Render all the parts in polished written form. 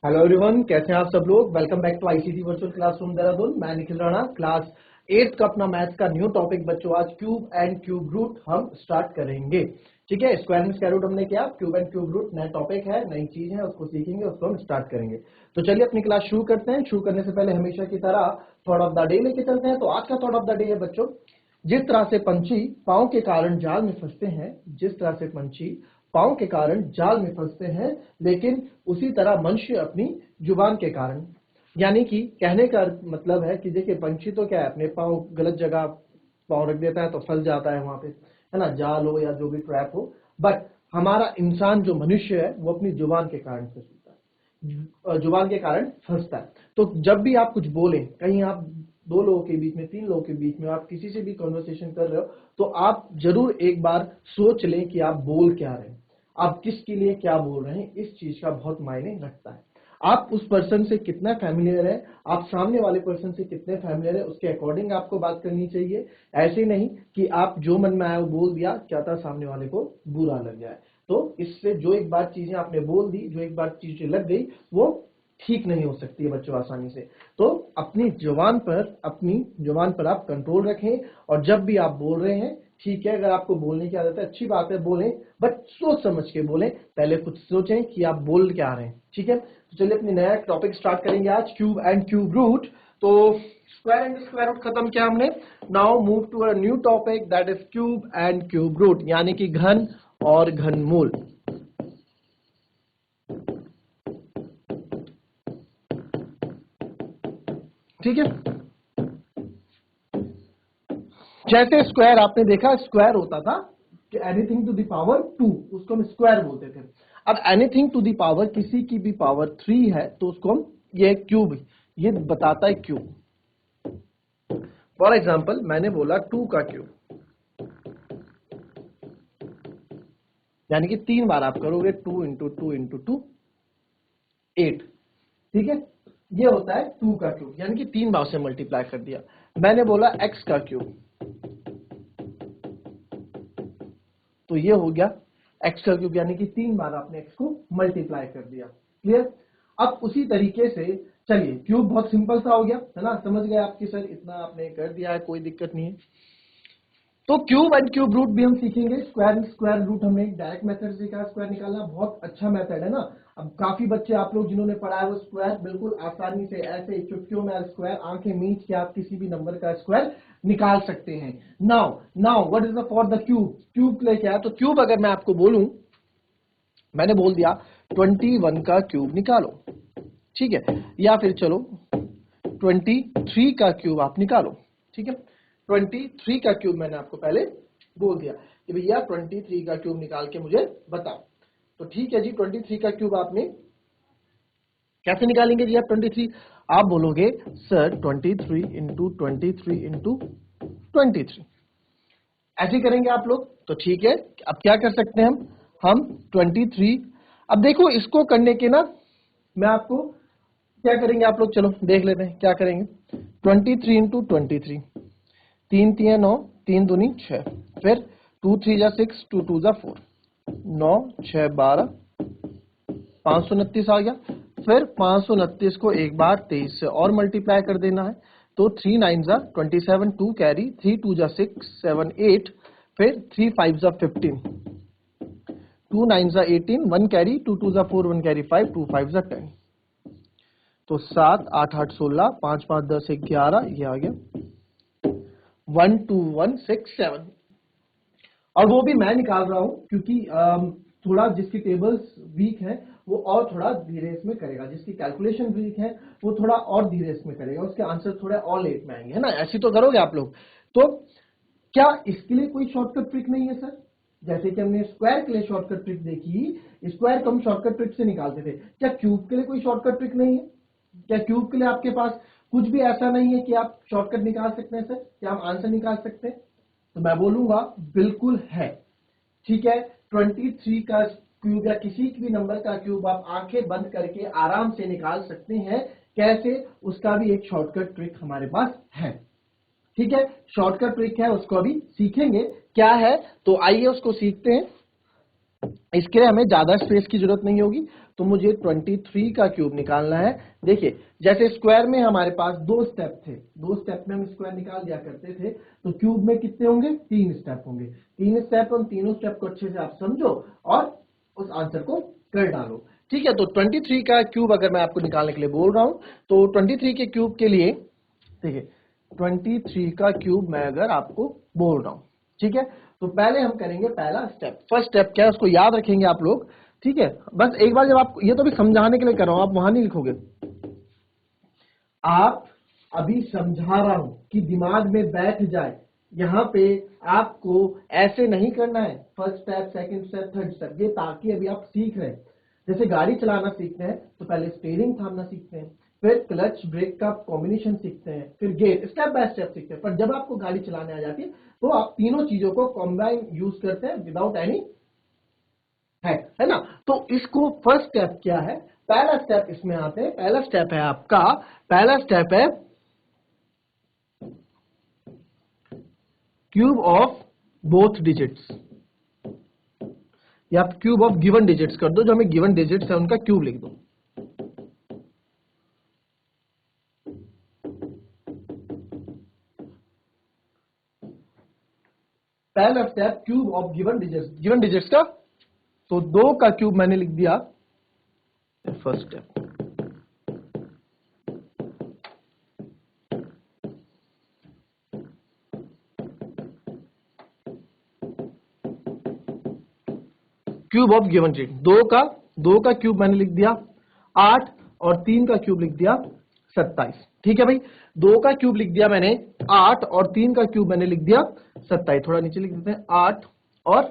Hello everyone, कैसे हैं आप सब लोग। Welcome back to ICT virtual classroom Dehradun. मैं निखिल राणा, क्लास 8 का अपना मैथ्स का न्यू टॉपिक बच्चों आज क्यूब एंड क्यूब रूट हम स्टार्ट करेंगे। ठीक है, स्क्वायर में स्क्वायर रूट हमने किया, क्यूब एंड क्यूब रूट नया टॉपिक है, नई चीज है, उसको सीखेंगे, उसको हम स्टार्ट करेंगे। तो चलिए अपनी क्लास शुरू करते हैं। शुरू करने से पहले हमेशा की तरह थॉट ऑफ द डे लेके चलते हैं। तो आज का थॉट ऑफ द डे है बच्चों, जिस तरह से पंछी पांव के कारण जाल में फंसते हैं, जिस तरह से पंछी पांव के कारण जाल में फंसते हैं, लेकिन उसी तरह मनुष्य अपनी जुबान के कारण, यानी कि कहने का मतलब है कि देखिए पंछी तो क्या है, अपने पांव गलत जगह पांव रख देता है तो फंस जाता है वहां पे, है ना, जाल हो या जो भी ट्रैप हो। बट हमारा इंसान जो मनुष्य है वो अपनी जुबान के कारण फंसता है, जुबान के कारण फंसता है। तो जब भी आप कुछ बोलें, कहीं आप दो लोगों के बीच में, तीन लोगों के बीच में, आप किसी से भी कन्वर्सेशन कर रहे हो, तो आप जरूर एक बार सोच लें कि आप बोल क्या रहे हैं, आप किसके लिए क्या बोल रहे हैं। इस चीज का बहुत मायने रखता है। आप उस पर्सन से कितना फैमिलियर है, आप सामने वाले पर्सन से कितने फैमिलियर है, उसके अकॉर्डिंग आपको बात करनी चाहिए। ऐसे नहीं कि आप जो मन में आया वो बोल दिया, क्या था सामने वाले को बुरा लग जाए। तो इससे जो एक बार चीजें आपने बोल दी, जो एक बार चीजें लग गई, वो ठीक नहीं हो सकती है बच्चों आसानी से। तो अपनी जुबान पर आप कंट्रोल रखें। और जब भी आप बोल रहे हैं, ठीक है, अगर आपको बोलने की आदत है, अच्छी बात है, बोलें, बट सोच समझ के बोलें। पहले कुछ सोचें कि आप बोल क्या रहे हैं। ठीक है, तो चलिए अपनी नया टॉपिक स्टार्ट करेंगे आज, क्यूब एंड क्यूब रूट। तो स्क्वायर एंड स्क्वायर रूट खत्म किया हमने। Now move to a new topic, that is cube and cube root, यानी कि घन और घनमूल। ठीक है, जैसे स्क्वायर आपने देखा, स्क्वायर होता था कि एनीथिंग टू द पावर 2, उसको हम स्क्वायर बोलते थे। अब एनीथिंग टू द पावर किसी की भी पावर 3 है तो उसको हम, ये क्यूब, ये बताता है क्यूब। फॉर एग्जाम्पल मैंने बोला 2 का क्यूब, यानी कि 3 बार आप करोगे, 2 इंटू 2 इंटू 2 8। ठीक है, ये होता है 2 का क्यूब, यानी कि 3 बार से मल्टीप्लाई कर दिया। मैंने बोला x का क्यूब, तो ये हो गया x का क्यूब, यानी कि 3 बार आपने x को मल्टीप्लाई कर दिया। क्लियर। अब उसी तरीके से चलिए, क्यूब बहुत सिंपल सा हो गया, है ना, समझ गए आपकी सर, इतना आपने कर दिया है, कोई दिक्कत नहीं है। तो क्यूब एंड क्यूब रूट भी हम सीखेंगे। स्क्वायर एंड स्क्वायर रूट हमने एक डायरेक्ट मेथड सीखा, स्क्वायर निकालना बहुत अच्छा मेथड है ना। अब काफी बच्चे आप लोग जिन्होंने पढ़ा है वो स्क्वायर बिल्कुल आसानी से ऐसे चुटकियों में स्क्वायर, आंखें मीच के आप किसी भी नंबर का स्क्वायर निकाल सकते हैं। Now now what is the for the cube, cube के लिए क्या है। तो क्यूब अगर मैं आपको बोलूं, मैंने बोल दिया 21 का क्यूब निकालो, ठीक है, या फिर चलो 23 का क्यूब आप निकालो। ठीक है, 23 का क्यूब मैंने आपको पहले बोल दिया कि भैया 23 का क्यूब निकाल के मुझे बताओ। तो ठीक है जी, 23 का क्यूब आपने कैसे निकालेंगे जी आप 23। आप बोलोगे सर 23 इंटू 23 इंटू 23, ऐसे करेंगे आप लोग। तो ठीक है, अब क्या कर सकते हैं हम 23। अब देखो इसको करने के ना, मैं आपको क्या करेंगे, आप लोग चलो देख लेते हैं क्या करेंगे। 23 इंटू 23, 3 3 9, 3 दूनी 6, फिर 2 3 जा 6, 2 2 जा 4, 9 6 12, 529 आ गया। फिर 529 को एक बार 23 से और मल्टीप्लाई कर देना है। तो 3 9 जा 27, 2 कैरी, 3 2 जा 6 7 8, फिर 3 5 जा 15, 2 9 जा 18, 1 कैरी, 2 2 जा 4, 1 कैरी 5, 2 5 जा 10। तो 7 8 8 16, 5 5 10 11, ये आ गया 1 2 1 6 7। और वो भी मैं निकाल रहा हूं क्योंकि थोड़ा जिसकी टेबल्स वीक है वो और थोड़ा धीरे इसमें करेगा, जिसकी कैलकुलेशन वीक है वो थोड़ा और धीरे इसमें करेगा, उसके आंसर थोड़े और लेट में आएंगे, है ना। ऐसी तो करोगे आप लोग। तो क्या इसके लिए कोई शॉर्टकट ट्रिक नहीं है सर। जैसे कि हमने स्क्वायर के लिए शॉर्टकट ट्रिक देखी, स्क्वायर को हम शॉर्टकट ट्रिक से निकालते थे, क्या क्यूब के लिए कोई शॉर्टकट ट्रिक नहीं है। क्या क्यूब के लिए आपके पास कुछ भी ऐसा नहीं है कि आप शॉर्टकट निकाल सकते हैं सर, क्या हम आंसर निकाल सकते हैं। तो मैं बोलूंगा बिल्कुल है। ठीक है, 23 का क्यूब या किसी भी नंबर का क्यूब आप आंखें बंद करके आराम से निकाल सकते हैं। कैसे, उसका भी एक शॉर्टकट ट्रिक हमारे पास है। ठीक है, शॉर्टकट ट्रिक है, उसको अभी सीखेंगे क्या है। तो आइए उसको सीखते हैं। इसके लिए हमें ज्यादा स्पेस की जरूरत नहीं होगी, तो मुझे 23 का क्यूब निकालना है। देखिए जैसे स्क्वायर में हमारे पास 2 स्टेप थे, 2 स्टेप में हम स्क्वायर निकाल दिया करते थे, तो क्यूब में कितने होंगे, 3 स्टेप होंगे। 3 स्टेप, उन तीनों स्टेप को अच्छे से आप समझो और उस आंसर को कर डालो। ठीक है, तो 23 का क्यूब अगर मैं आपको निकालने के लिए बोल रहा हूं, तो 23 के क्यूब के लिए देखिए 23 का क्यूब मैं अगर आपको बोल रहा हूं, ठीक है, तो पहले हम करेंगे पहला स्टेप। फर्स्ट स्टेप क्या है उसको याद रखेंगे आप लोग, ठीक है। बस एक बार जब आप, ये तो भी समझाने के लिए कर रहा हूं, आप वहां नहीं लिखोगे, आप अभी समझा रहा हूं कि दिमाग में बैठ जाए। यहां पे आपको ऐसे नहीं करना है, first step, second step, third step, ये ताकि अभी आप सीख रहे हैं। जैसे गाड़ी चलाना सीखते हैं तो पहले स्टीयरिंग थामना सीखते हैं, फिर क्लच ब्रेक का कॉम्बिनेशन सीखते हैं, फिर गियर, स्टेप बाय स्टेप सीखते हैं। पर जब आपको गाड़ी चलाने आ जाती है तो आप तीनों चीजों को कॉम्बाइन यूज करते हैं विदाउट एनी है ना। तो इसको फर्स्ट स्टेप क्या है, पहला स्टेप इसमें आते हैं। पहला स्टेप है आपका, पहला स्टेप है क्यूब ऑफ बोथ डिजिट्स, या क्यूब ऑफ गिवन डिजिट्स कर दो, जो हमें गिवन डिजिट्स है उनका क्यूब लिख दो। पहला step cube of given digits, given digits का, तो 2 का क्यूब मैंने लिख दिया first step. Cube of given digit, 2 का क्यूब मैंने लिख दिया 8, और 3 का क्यूब लिख दिया 27। ठीक है भाई, 2 का क्यूब लिख दिया मैंने 8, और 3 का क्यूब मैंने लिख दिया 27। थोड़ा नीचे लिख देते हैं, 8 और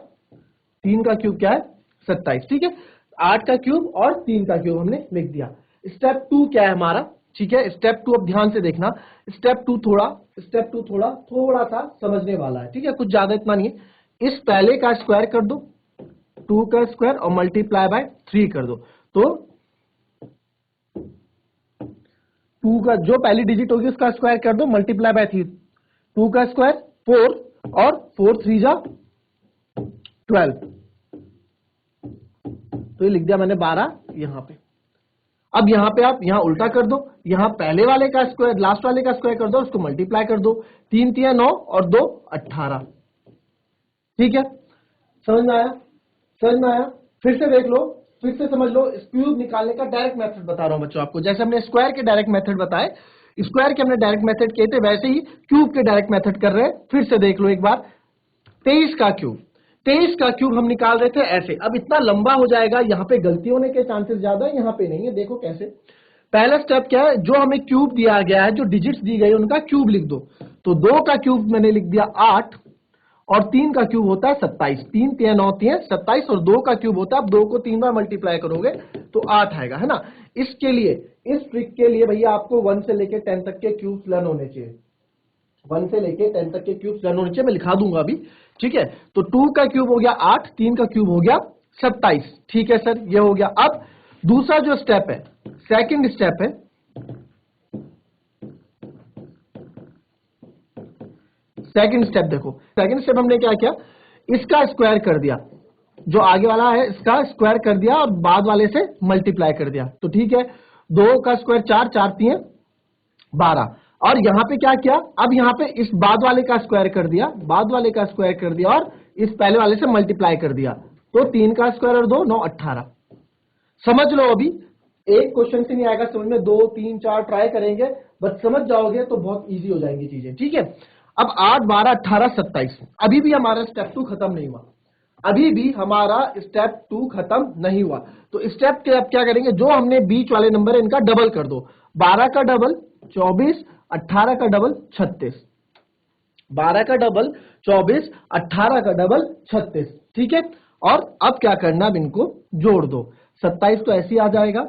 3 का क्यूब क्या है, 27। ठीक है, 8 का क्यूब और 3 का क्यूब हमने लिख दिया। स्टेप 2 क्या है हमारा, ठीक है, स्टेप 2 अब ध्यान से देखना। स्टेप 2 थोड़ा सा समझने वाला है, ठीक है, कुछ ज्यादा इतना नहीं है। इस पहले का स्क्वायर कर दो, 2 का स्क्वायर, और मल्टीप्लाई बाय 3 कर दो, तो 2 का जो पहली डिजिट होगी उसका स्क्वायर कर दो, मल्टीप्लाई बाय 3, 2 का स्क्वायर 4, और 4 3 जा 12, तो ये लिख दिया मैंने 12 यहां पे। अब यहां पे आप यहां उल्टा कर दो, यहां पहले वाले का स्क्वायर लास्ट वाले का स्क्वायर कर दो, उसको मल्टीप्लाई कर दो, 3 3 9 और 2 18। ठीक है, समझ में आया, समझ में आया। फिर से देख लो, फिर से समझ लो। इस क्यूब निकालने का डायरेक्ट मेथड बता रहा हूं बच्चों आपको, जैसे हमने स्क्वायर के डायरेक्ट मेथड बताए, स्क्वायर के हमने डायरेक्ट मेथड किए थे, वैसे ही क्यूब के डायरेक्ट मेथड कर रहे हैं। फिर से देख लो एक बार, 23 का क्यूब, 23 का क्यूब हम निकाल रहे थे ऐसे। अब इतना लंबा हो जाएगा, यहां पे गलती होने के चांसेस ज्यादा है, यहां पे नहीं है। देखो कैसे, पहला स्टेप क्या है, जो हमें क्यूब दिया गया है, जो डिजिट्स दी गई उनका क्यूब लिख दो। तो 2 का क्यूब मैंने लिख दिया 8, और 3 का क्यूब होता है 27। 3 3 9 3 27, और 2 का क्यूब होता है, अब 2 को 3 बार मल्टीप्लाई करोगे तो 8 आएगा, है ना। इसके लिए, इस ट्रिक के लिए भैया आपको 1 से लेकर 10 तक के क्यूब्स लर्न होने चाहिए। 1 से लेके 10 तक के क्यूब्स लर्न होने चाहिए, मैं लिखा दूंगा अभी। ठीक है, तो 2 का क्यूब हो गया 8, 3 का क्यूब हो गया 27। ठीक है सर, ये हो गया। अब दूसरा जो स्टेप है, सेकंड स्टेप है, सेकंड स्टेप देखो, सेकंड स्टेप हमने क्या किया, इसका स्क्वायर कर दिया, जो आगे वाला है इसका स्क्वायर कर दिया, और बाद वाले से मल्टीप्लाई कर दिया। तो ठीक है, 2 का स्क्वायर 4, 4 3 12, और यहां पे क्या किया, अब यहां पे इस बाद वाले का स्क्वायर कर दिया, बाद वाले का स्क्वायर कर दिया, और इस पहले वाले से मल्टीप्लाई कर दिया, तो 3 का स्क्वायर और 2 9 18। समझ लो, अभी एक क्वेश्चन से नहीं आएगा समझ में, 2 3 4 ट्राई करेंगे, बस समझ जाओगे तो बहुत इजी हो जाएंगी चीजें। ठीक है, अब 8 12 18 27, अभी भी हमारा स्टेप 2 खत्म नहीं हुआ, अभी भी हमारा स्टेप 2 खत्म नहीं हुआ। तो स्टेप के अब क्या करेंगे, जो हमने बीच वाले नंबर है इनका डबल कर दो, 12 का डबल 24, 18 का डबल 36, 12 का डबल 24, 18 का डबल 36। ठीक है, और अब क्या करना, अब इनको जोड़ दो, 27 तो ऐसे ही आ जाएगा,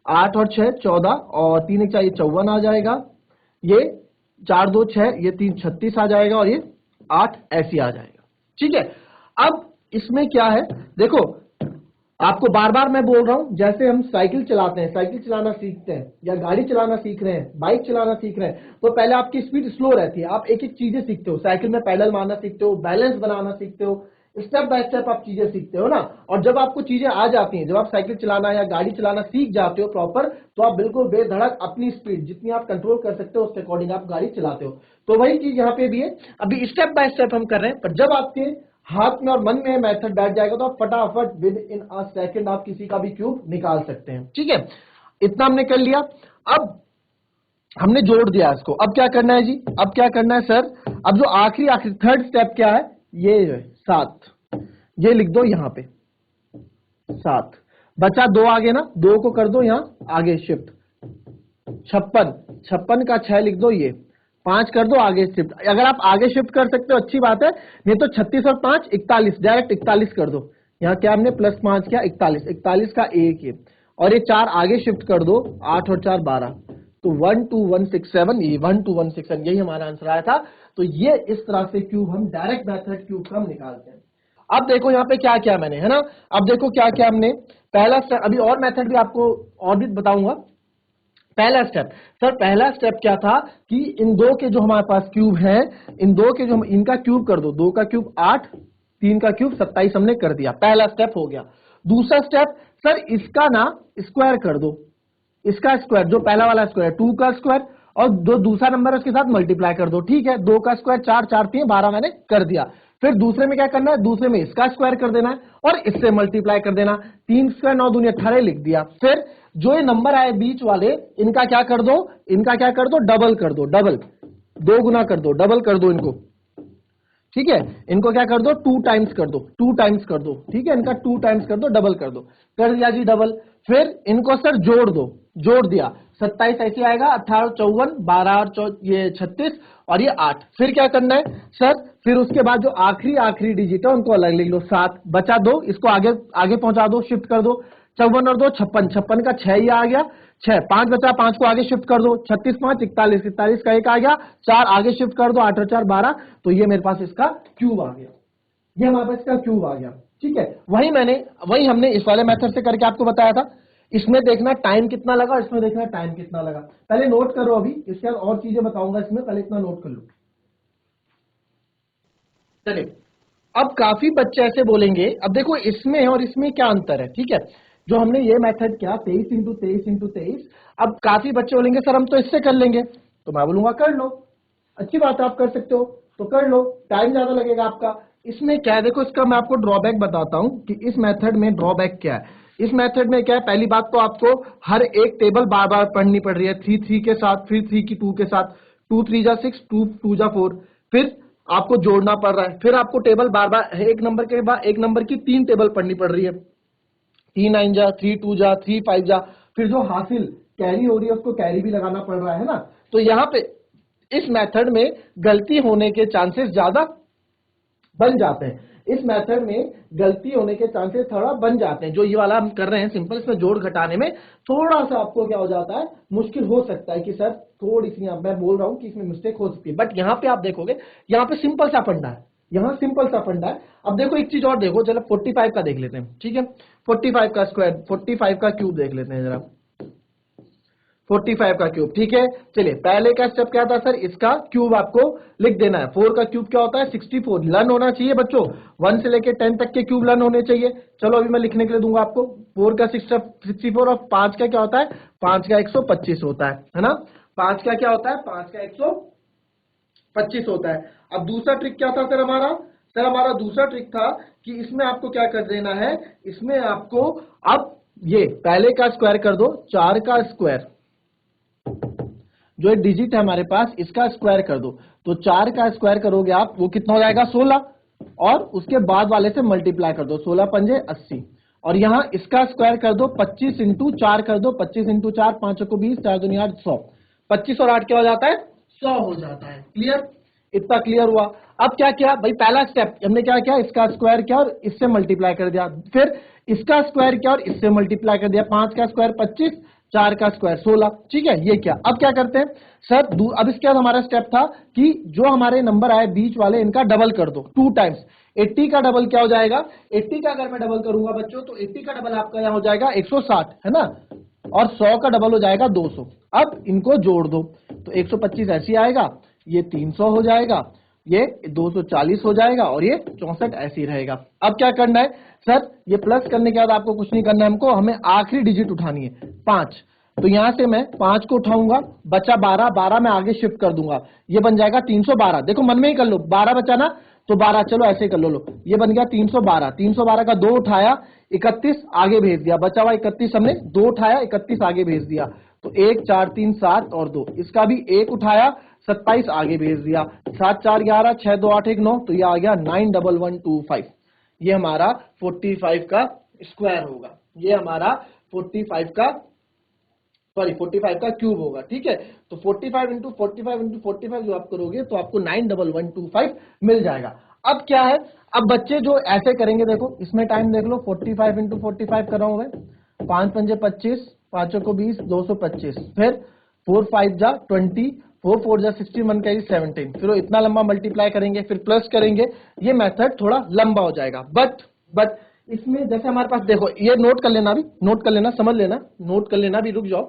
8 और 6 14, और 3 1 4 54 आ जाएगा, ये 4 2 6, ये 3 36 आ जाएगा, और ये 8 ऐसे आ जाएगा। ठीक है, अब इसमें क्या है देखो, आपको बार बार मैं बोल रहा हूं, जैसे हम साइकिल चलाते हैं, साइकिल चलाना सीखते हैं, या गाड़ी चलाना सीख रहे हैं, बाइक चलाना सीख रहे हैं, तो पहले आपकी स्पीड स्लो रहती है, आप एक एक चीजें सीखते हो, साइकिल में पैडल मारना सीखते हो, बैलेंस बनाना सीखते हो, स्टेप बाय स्टेप आप चीजें सीखते हो ना, और जब आपको चीजें आ जाती हैं, जब आप साइकिल चलाना या गाड़ी चलाना सीख जाते हो प्रॉपर, तो आप बिल्कुल बेधड़क अपनी स्पीड जितनी आप कंट्रोल कर सकते हो उसके अकॉर्डिंग आप गाड़ी चलाते हो। तो वही चीज यहाँ पे भी है, अभी स्टेप बाय स्टेप हम कर रहे हैं, पर जब आपके हाथ में और मन में मेथड बैठ जाएगा तो आप फटाफट विद इन अ सेकंड आप किसी का भी क्यूब निकाल सकते हैं। ठीक है, इतना हमने कर लिया। अब हमने जोड़ दिया इसको, अब क्या करना है जी, अब क्या करना है सर, अब जो आखिरी आखिरी थर्ड स्टेप क्या है, ये 7, ये लिख दो यहां पे 7, बचा 2 आगे ना, 2 को कर दो यहां आगे शिफ्ट, 56, 56 का 6 लिख दो, ये 5 कर दो आगे शिफ्ट, अगर आप आगे शिफ्ट कर सकते हो अच्छी बात है, नहीं तो 36 और 5 41, डायरेक्ट 41 कर दो, यहां क्या हमने +5 किया 41, 41 का 1 ये, और ये 4 आगे शिफ्ट कर दो, 8 और 4 12, तो 12167, ये 12167 यही हमारा आंसर आया था। तो ये इस तरह से क्यूब हम डायरेक्ट मेथड क्यूब का हम निकालते हैं। अब देखो यहाँ पे क्या किया मैंने, है ना, अब देखो क्या किया हमने, पहला स्टेप, अभी और मेथड भी आपको और भी बताऊंगा। पहला स्टेप सर, पहला स्टेप क्या था कि इन दो के जो हमारे पास क्यूब हैं, इन दो के जो इनका क्यूब कर दो, 2 का क्यूब 8, 3 का क्यूब 27 हमने कर दिया, पहला स्टेप हो गया। दूसरा स्टेप सर, इसका ना स्क्वायर कर दो, इसका स्क्वायर जो पहला वाला स्क्वायर 2 का स्क्वायर, और जो दूसरा नंबर है उसके साथ मल्टीप्लाई कर दो। ठीक है, 2 का स्क्वायर 4, 4 3 12 मैंने कर दिया। फिर दूसरे में क्या करना है, दूसरे में इसका स्क्वायर कर देना है और इससे मल्टीप्लाई कर देना, 3 स्क्वायर 9 दूनी 18 लिख दिया। फिर जो ये नंबर आए बीच वाले, इनका क्या कर दो, इनका क्या कर दो, डबल कर दो, डबल 2 गुना कर दो, डबल कर दो इनको। ठीक है, इनको क्या कर दो, 2 टाइम्स कर दो, 2 टाइम्स कर दो। ठीक है, इनका 2 टाइम्स कर दो, डबल कर दो, कर दिया जी डबल। फिर इनको सर जोड़ दो, जोड़ दिया, 27 ऐसे आएगा, 18 54 12 और ये 36 और ये 8। फिर क्या करना है सर, फिर उसके बाद जो आखिरी आखिरी डिजिट है उनको अलग लिख लो, 7 बचा 2, इसको आगे आगे पहुंचा दो, शिफ्ट कर दो, 54 और 2 56, 56 का 6 ही आ गया, 6 5 बचा, 5 को आगे शिफ्ट कर दो, 36 5 41, 41 का 1 आ गया, 4 आगे शिफ्ट कर दो, 8 और 4 12, तो ये मेरे पास इसका क्यूब आ गया, ये हमारे पास इसका क्यूब आ गया। ठीक है, वही हमने इस वाले मेथड से करके आपको बताया था। इसमें देखना टाइम कितना लगा, इसमें देखना टाइम कितना लगा, पहले नोट करो, अभी इसके बाद और चीजें बताऊंगा इसमें, पहले इतना नोट कर लो। चलिए, अब काफी बच्चे ऐसे बोलेंगे, अब देखो इसमें और इसमें क्या अंतर है। ठीक है, जो हमने ये मेथड किया 23 इंटू 23 इंटू 23, अब काफी बच्चे बोलेंगे सर हम तो इससे कर लेंगे, तो मैं बोलूंगा कर लो, अच्छी बात है, आप कर सकते हो तो कर लो, टाइम ज्यादा लगेगा आपका। इसमें क्या है, देखो इसका मैं आपको ड्रॉबैक बताता हूं कि इस मेथड में ड्रॉबैक क्या है। इस मेथड में क्या है, पहली बात तो आपको हर एक टेबल बार बार पढ़नी पड़ रही है, 3 3 के साथ, फिर 3 की 2 के साथ, 2 3 जा 6, 2 2 जा 4, फिर आपको जोड़ना पड़ रहा है, फिर आपको टेबल बार बार एक नंबर के बाद एक नंबर की 3 टेबल पढ़नी पड़ रही है, 3 9 जा, 3 2 जा, 3 5 जा, फिर जो हासिल कैरी हो रही है उसको कैरी भी लगाना पड़ रहा है ना। तो यहाँ पे इस मेथड में गलती होने के चांसेस ज्यादा बन जाते हैं, इस मेथड में गलती होने के चांसेस थोड़ा बन जाते हैं। जो ये वाला हम कर रहे हैं सिंपल, इसमें जोड़ घटाने में थोड़ा सा आपको क्या हो जाता है, मुश्किल हो सकता है कि सर थोड़ी सी, मैं बोल रहा हूं कि इसमें मिस्टेक हो सकती है, बट यहाँ पे आप देखोगे, यहाँ पे सिंपल सा फंडा है, यहाँ सिंपल सा फंडा है। अब देखो एक चीज और देखो, चलो 45 का देख लेते हैं। ठीक है, 45 का स्क्वायर, 45 का क्यूब देख लेते हैं जरा, 45 का क्यूब। ठीक है, चलिए पहले का स्टेप क्या था सर, इसका क्यूब आपको लिख देना है। 4 का क्यूब क्या होता है, 64, लर्न होना चाहिए बच्चों, 1 से लेके 10 तक के क्यूब लर्न होने चाहिए। चलो अभी मैं लिखने के लिए दूंगा आपको, 4 का 64 और 5 का क्या होता है, 5 का 125 होता है ना, 5 का क्या होता है, 5 का 125 होता है। अब दूसरा ट्रिक क्या था सर हमारा, सर हमारा दूसरा ट्रिक था कि इसमें आपको क्या कर देना है, इसमें आपको अब ये पहले का स्क्वायर कर दो, 4 का स्क्वायर, जो एक डिजिट है हमारे पास इसका स्क्वायर कर दो, तो 4 का स्क्वायर करोगे आप, वो कितना हो जाएगा 16, और उसके बाद वाले से मल्टीप्लाई कर दो, 16 पंजे 80, और यहां इसका स्क्वायर कर दो, 25 इंटू 4 कर दो, 25 इंटू 4 5 को 20, 4 दुनिया 100, 25 और 8 क्या हो जाता है, 100 हो जाता है। क्लियर, इतना क्लियर हुआ। अब क्या किया भाई, पहला स्टेप हमने क्या किया, इसका स्क्वायर किया और इससे मल्टीप्लाई कर दिया, फिर इसका स्क्वायर किया और इससे मल्टीप्लाई कर दिया, 5 का स्क्वायर 25, 4 का स्क्वायर 16। ठीक है, ये क्या, अब क्या करते हैं सर, अब इसके बाद हमारा स्टेप था कि जो हमारे नंबर आए बीच वाले, इनका डबल कर दो 2 टाइम्स। 80 का डबल क्या हो जाएगा, 80 का अगर मैं डबल करूंगा बच्चों, तो 80 का डबल आपका यहां हो जाएगा 160, है ना, और 100 का डबल हो जाएगा 200। अब इनको जोड़ दो, तो 125 ऐसे आएगा, ये 300 हो जाएगा, ये 240 हो जाएगा और ये 64 ऐसे ही रहेगा। अब क्या करना है सर, ये प्लस करने के बाद आपको कुछ नहीं करना है, हमको हमें आखिरी डिजिट उठानी है 5। तो यहां से मैं 5 को उठाऊंगा, बचा 12, 12 में आगे शिफ्ट कर दूंगा, ये बन जाएगा 312। देखो मन में ही कर लो, 12 बचा ना, तो 12 चलो ऐसे कर लो, ये बन गया 312। 312 का 2 उठाया, 31 आगे भेज दिया, बचा हुआ 31 हमने 2 उठाया, 31 आगे भेज दिया, तो 1 4 3 7 और 2, इसका भी 1 उठाया, 27 आगे भेज दिया, 7 4 11 6 2 8 1 9, तो ये आ गया 91125। ये हमारा 45 का स्क्वायर होगा, ये हमारा 45 का 45 का क्यूब होगा। ठीक है, तो 45 इंटू 45 इंटू 45 जो आप करोगे तो आपको 91125 मिल जाएगा। अब क्या है, अब बच्चे जो ऐसे करेंगे, देखो इसमें टाइम देख लो, 45 इंटू 45 कर रहा हूं मैं, 5 पंजे 25, 5 को 20, 225, फिर 4 5 जा 20, 4 4 जा 16, 1 कैरी 17, फिर वो इतना लंबा मल्टीप्लाई करेंगे, फिर प्लस करेंगे, ये मेथड थोड़ा लंबा हो जाएगा। बट इसमें जैसे हमारे पास देखो, ये नोट कर लेना, भी नोट कर लेना, समझ लेना, नोट कर लेना भी, रुक जाओ।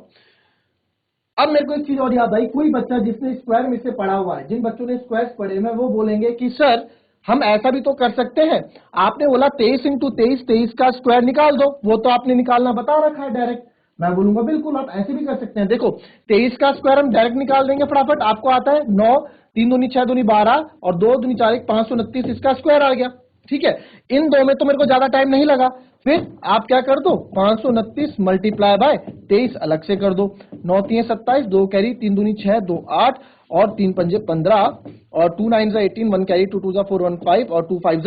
अब मेरे को एक चीज और याद आई, कोई बच्चा जिसने स्क्वायर में से पढ़ा हुआ है, जिन बच्चों ने स्क्वायर पढ़े हैं, वो बोलेंगे कि सर हम ऐसा भी तो कर सकते हैं, आपने बोला 23 इंटू 23, 23 का स्क्वायर निकाल दो, वो तो आपने निकालना बता रखा है डायरेक्ट। मैं बोलूंगा बिल्कुल आप ऐसे भी कर सकते हैं। देखो 23 का स्क्वायर हम डायरेक्ट निकाल देंगे फटाफट, आपको आता है 9, 3 दूनी 6 दूनी 12 और 2 दूनी 4 1 529, इसका स्क्वायर आ गया। ठीक है, इन दो में तो मेरे को ज्यादा टाइम नहीं लगा, फिर आप क्या कर दो, 529 मल्टीप्लाई बाय 23 अलग से कर दो, 9 3 27, 2 कैरी, 3 दूनी 6, 2 8 और 3 पंजे 15 और 2 9 18, 1 कैरी, 2 2 4 1 5 और 2 5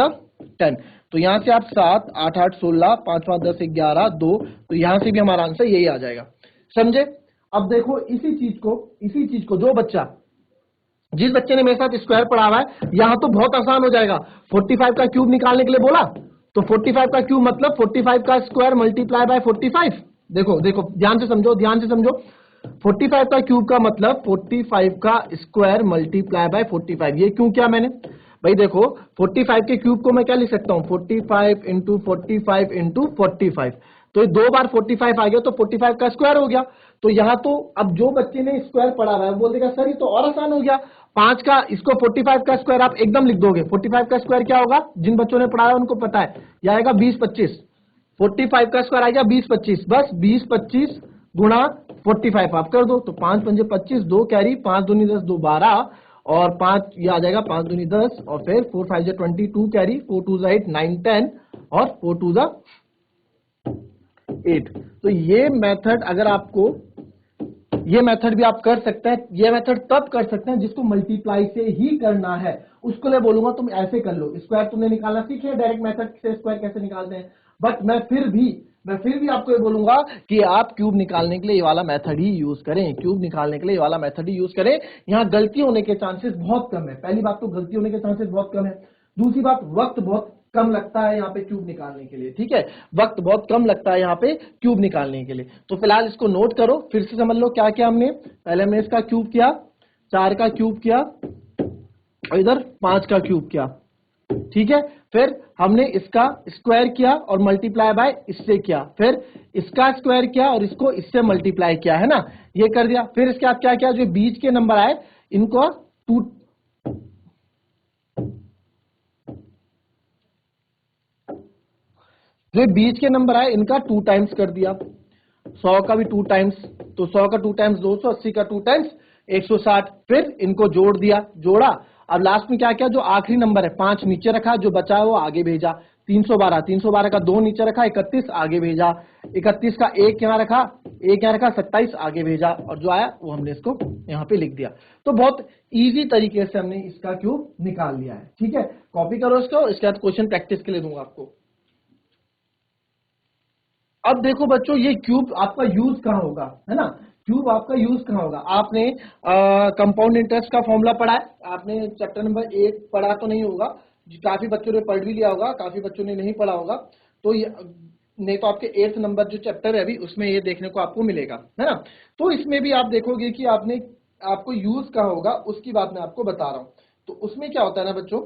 10। तो यहां से आप 7 8 8 16, 5 5 10 11 2, तो यहां से भी हमारा आंसर यही आ जाएगा। समझे? अब देखो इसी चीज को जो बच्चा, जिस बच्चे ने मेरे साथ स्क्वायर पढ़ा हुआ है, यहां तो बहुत आसान हो जाएगा। 45 का क्यूब निकालने के लिए बोला, तो 45 का क्यूब मतलब 45 का स्क्वायर मल्टीप्लाई बाय 45। देखो देखो ध्यान से समझो, ध्यान से समझो, 45 का क्यूब का मतलब 45 का स्क्वायर मल्टीप्लाई बाय 45। ये क्यों किया मैंने भाई? देखो 45 के क्यूब को मैं क्या लिख सकता हूं, 45 इंटू 45 इंटू 45, तो ये 2 बार 45 आ गया, तो 45 का स्क्वायर हो गया। तो यहां तो अब जो बच्चे ने स्क्वायर पढ़ा हुआ है बोल देगा सर ये तो और आसान हो गया, 5 का, इसको 45 का स्क्वायर आप एकदम लिख दोगे। 45 का स्क्वायर क्या होगा, जिन बच्चों ने पढ़ा है उनको पता है, यह आएगा 20 25। 45 का स्क्वायर आ गया 20 25, बस 20 25 गुणा 45 आप कर दो, तो 5 पंजे 25, 2 कैरी, 5 दूनी 10, 2 12 और 5 ये आ जाएगा 5 दूनी 10 और फिर 4 5 20, 2 कैरी, 4 2 8 9 10 और 4 2 8। तो ये मेथड अगर आपको, ये मेथड भी आप कर सकते हैं। ये मेथड तब कर सकते हैं जिसको मल्टीप्लाई से ही करना है, उसको मैं बोलूंगा तुम ऐसे कर लो। स्क्वायर तुमने निकालना सीखे, डायरेक्ट मेथड से स्क्वायर कैसे निकालते हैं, बट मैं फिर भी आपको ये बोलूंगा कि आप क्यूब निकालने के लिए ये वाला मेथड ही यूज करें, क्यूब निकालने के लिए ये वाला मेथड ही यूज करें। यहां गलती होने के चांसेस बहुत कम है। पहली बात तो गलती होने के चांसेस बहुत कम है, दूसरी बात वक्त बहुत कम लगता है यहाँ पे क्यूब निकालने के लिए। ठीक है, वक्त बहुत कम लगता है यहाँ पे क्यूब निकालने के लिए। तो फिलहाल इसको नोट करो, फिर से समझ लो क्या क्या हमने, पहले हमने इसका क्यूब किया, 4 का क्यूब किया और इधर 5 का क्यूब किया। ठीक है, फिर हमने इसका स्क्वायर किया और मल्टीप्लाई बाय इससे किया, फिर इसका स्क्वायर किया और इसको इससे मल्टीप्लाई किया, है ना, ये कर दिया। फिर इसके बाद क्या किया, जो बीच के नंबर आए इनको जो बीच के नंबर आए इनका 2 टाइम्स कर दिया, 100 का भी 2 टाइम्स, तो 100 का 2 टाइम्स 200, 80 का 2 टाइम्स 160, फिर इनको जोड़ दिया, जोड़ा। अब लास्ट में क्या किया, जो आखिरी नंबर है 5 नीचे रखा, जो बचा है वो आगे भेजा। 312 का 2 नीचे रखा, 31 आगे भेजा, 31 का 1 यहाँ रखा, 1 यहाँ रखा, 27 आगे भेजा और जो आया वो हमने इसको यहाँ पे लिख दिया। तो बहुत इजी तरीके से हमने इसका क्यूब निकाल लिया है। ठीक है, कॉपी करो इसको, इसके बाद क्वेश्चन प्रैक्टिस के लिए दूंगा आपको। अब देखो बच्चों, ये क्यूब आपका यूज कहां होगा, है ना, क्यूब आपका यूज कहां होगा। आपने कंपाउंड इंटरेस्ट का फॉर्मूला पढ़ा है, आपने चैप्टर नंबर 1 पढ़ा तो नहीं होगा, काफी बच्चों ने पढ़ भी लिया होगा, काफी बच्चों ने नहीं पढ़ा होगा, तो ये नहीं तो आपके 8th नंबर जो चैप्टर है अभी उसमें ये देखने को आपको मिलेगा, है ना। तो इसमें भी आप देखोगे कि आपने आपको यूज कहां होगा, उसकी बात मैं आपको बता रहा हूं। तो उसमें क्या होता है ना बच्चों,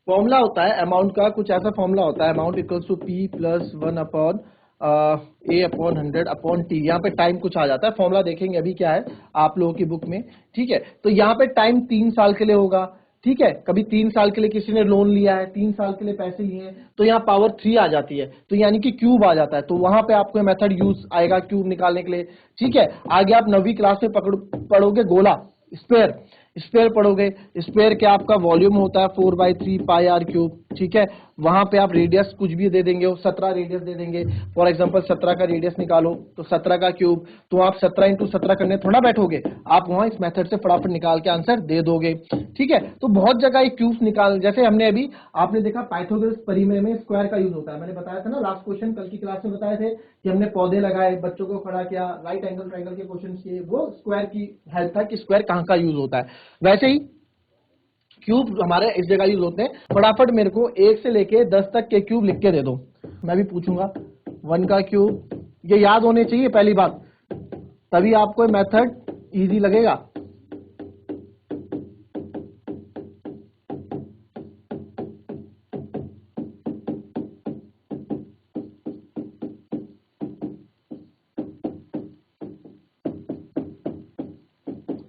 फॉर्मूला होता है अमाउंट का, कुछ ऐसा फॉर्मूला होता है, amount equals to P plus 1 upon A upon 100 upon T. यहाँ पे टाइम कुछ आ जाता है, फॉर्मूला देखेंगे अभी क्या है आप लोगों की बुक में। ठीक है, तो यहाँ पे टाइम 3 साल के लिए होगा, ठीक है, कभी 3 साल के लिए किसी ने लोन लिया है, 3 साल के लिए पैसे लिए हैं, तो यहाँ पावर 3 आ जाती है, तो यानी कि क्यूब आ जाता है, तो वहां पे आपको मेथड यूज आएगा क्यूब निकालने के लिए। ठीक है, आगे आप 9वीं क्लास में पढ़ोगे गोला, स्पेयर, स्पेयर पढ़ोगे। स्पेयर क्या आपका वॉल्यूम होता है 4/3 पाई आर क्यूब। ठीक है, वहां पे आप रेडियस कुछ भी दे देंगे, 17 रेडियस दे देंगे। फॉर एग्जांपल 17 का रेडियस निकालो तो 17 का क्यूब, तो आप 17 इंटू 17 करने थोड़ा बैठोगे, आप वहां इस मेथड से फटाफट निकाल के आंसर दे दोगे। ठीक है, तो बहुत जगह ये क्यूब्स निकाल, जैसे हमने अभी आपने देखा पाइथागोरस परिमेय में स्क्वायर का यूज होता है, मैंने बताया था ना लास्ट क्वेश्चन कल की क्लास में बताए थे कि हमने पौधे लगाए, बच्चों को खड़ा किया, राइट एंगल ट्रायंगल के क्वेश्चन किए, वो स्क्वायर की हेल्प था कि स्क्वायर कहाँ का यूज होता है। वैसे ही क्यूब हमारे इस जगह यूज होते हैं। फटाफट मेरे को 1 से लेके 10 तक के क्यूब लिख के दे दो, मैं भी पूछूंगा। 1 का क्यूब, ये याद होने चाहिए पहली बात, तभी आपको मेथड इजी लगेगा।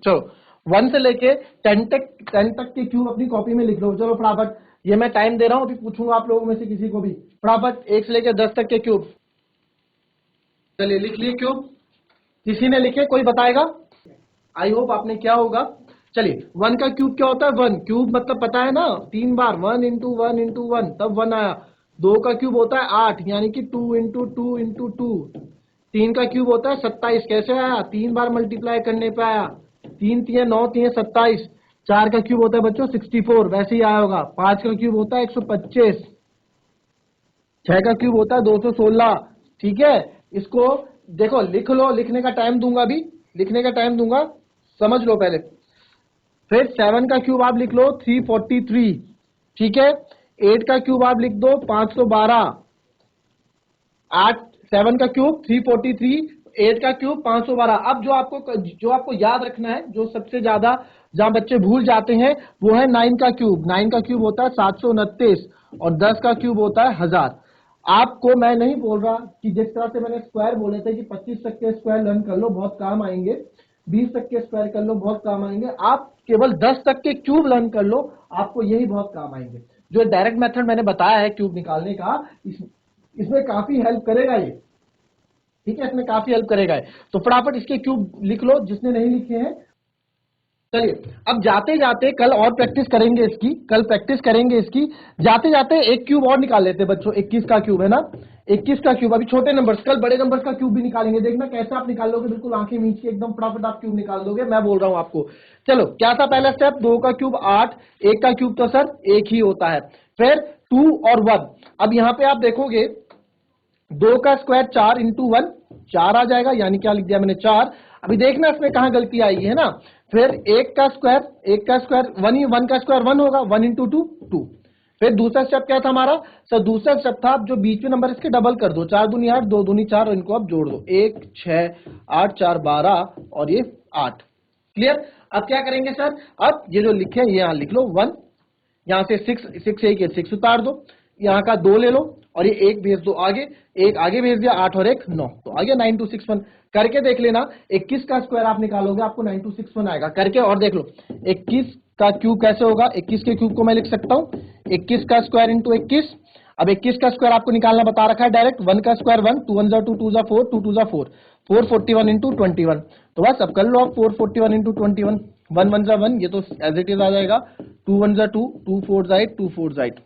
चलो 1 से लेके 10 तक के क्यूब अपनी कॉपी में लिख लो। चलो फटाफट, ये मैं टाइम दे रहा हूं, अभी पूछूंगा आप लोगों में से किसी को भी, फटाफट 1 से लेके 10 तक के क्यूब। चलिए लिख लिए क्यूब, किसी ने लिखे, कोई बताएगा? आई होप आपने क्या होगा। चलिए 1 का क्यूब क्या होता है, 1 क्यूब मतलब पता है ना, 3 बार 1 इंटू 1 इंटू 1 तब 1 आया। 2 का क्यूब होता है 8, यानी कि 2 इंटू 2 इंटू 2। 3 का क्यूब होता है 27, कैसे आया, 3 बार मल्टीप्लाई करने पे आया, 3 3 9 3 27। 4 का क्यूब होता है बच्चों 64, वैसे ही आया होगा। 5 का क्यूब होता है 125। 6 का क्यूब होता है 216। ठीक है, इसको देखो लिख लो, लिखने का टाइम दूंगा, अभी लिखने का टाइम दूंगा, समझ लो पहले। फिर 7 का क्यूब आप लिख लो 343। ठीक है, 8 का क्यूब आप लिख दो 512। 7 का क्यूब 343, 8 का क्यूब 512। अब जो आपको याद रखना है, जो सबसे ज्यादा जहां बच्चे भूल जाते हैं, वो है 9 का क्यूब। 9 का क्यूब होता है 729 और 10 का क्यूब होता है 1000। आपको मैं नहीं बोल रहा कि जिस तरह से मैंने स्क्वायर बोले थे कि 25 तक के स्क्वायर लर्न कर लो बहुत काम आएंगे, 20 तक के स्क्वायर कर लो बहुत काम आएंगे, आप केवल 10 तक के क्यूब लर्न कर लो, आपको यही बहुत काम आएंगे। जो डायरेक्ट मेथड मैंने बताया है क्यूब निकालने का, इसमें काफी हेल्प करेगा ये। ठीक है, इसमें काफी हेल्प करेगा ये। तो फटाफट इसके क्यूब लिख लो जिसने नहीं लिखे हैं। चलिए अब जाते जाते कल और प्रैक्टिस करेंगे इसकी, कल प्रैक्टिस करेंगे इसकी। जाते जाते एक क्यूब और निकाल लेते हैं बच्चों, 21 का क्यूब है ना, 21 का क्यूब। अभी छोटे नंबर्स, कल बड़े नंबर्स का क्यूब भी निकालेंगे, देखना कैसे आप निकाल लोगे, बिल्कुल आंखें मीच के एकदम फटाफट आप क्यूब निकाल दोगे, मैं बोल रहा हूं आपको। चलो क्या था पहला स्टेप, 2 का क्यूब 8, 1 का क्यूब तो सर 1 ही होता है। फिर 2 और 1, अब यहां पे आप देखोगे 2 का स्क्वायर 4 इंटू 1 4 आ जाएगा, यानी क्या लिख दिया मैंने 4। अभी देखना इसमें कहां गलती आई है ना। फिर 1 का स्क्वायर 1 का स्क्वायर 1 ही, 1 का स्क्वायर 1 होगा, 1 इंटू 2 2। फिर दूसरा स्टेप क्या था हमारा सर, दूसरा स्टेप था आप जो बीच में नंबर इसके डबल कर दो, 4 दूनी 8 2 दूनी 4 और इनको आप जोड़ दो, 1 6 8 4 12 और ये 8। क्लियर। अब क्या करेंगे सर, अब ये जो लिखे ये यहां लिख लो 1, यहां से 6 एक 6 उतार दो, यहां का 2 ले लो और ये 1 भेज दो आगे, 1 आगे भेज दिया, 8 और 1 9, तो आ गया 9261। करके देख लेना, 21 का स्क्वायर आप निकालोगे आपको 9261 आएगा। करके और देख लो 21 का क्यूब कैसे होगा, 21 के क्यूब को मैं लिख सकता हूं 21 का स्क्वायर इंटू 21। अब 21 का स्क्वायर आपको निकालना बता रखा है डायरेक्ट, 1 का स्क्वायर 1, 2 1 2 2 4 2 2 4 441 इंटू 21। तो बस अब कर लो आप 441 इंटू 21, 1 1 1, ये तो एज इट इज आ जाएगा, 2 1 2 2 4 8 2 4 8,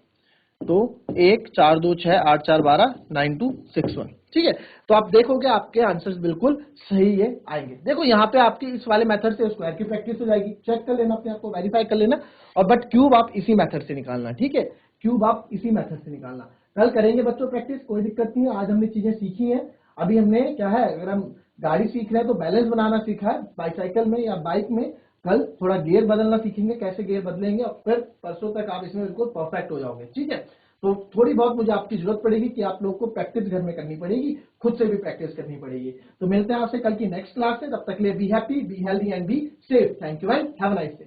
तो 1 4 2 6 8 4 12 9261। ठीक है, तो आप देखोगे आपके आंसर्स बिल्कुल सही है आएंगे। देखो यहाँ पे आपकी इस वाले मेथड से स्क्वायर की प्रैक्टिस हो जाएगी, चेक कर लेना अपने आप को, वेरीफाई कर लेना। और बट क्यूब आप इसी मेथड से निकालना, ठीक है, क्यूब आप इसी मेथड से निकालना। कल करेंगे बच्चों प्रैक्टिस, कोई दिक्कत नहीं है। आज हमने चीजें सीखी हैं, अभी हमने क्या है, अगर हम गाड़ी सीख रहे हैं तो बैलेंस बनाना सीखा है बाईसाइकिल में या बाइक में, कल थोड़ा गियर बदलना सीखेंगे, कैसे गियर बदलेंगे, और फिर परसों तक आप इसमें बिल्कुल परफेक्ट हो जाओगे। ठीक है, तो थोड़ी बहुत मुझे आपकी जरूरत पड़ेगी कि आप लोग को प्रैक्टिस घर में करनी पड़ेगी, खुद से भी प्रैक्टिस करनी पड़ेगी। तो मिलते हैं आपसे कल की नेक्स्ट क्लास से, तब तक के लिए be happy, be healthy and be safe. Thank you and have a nice day.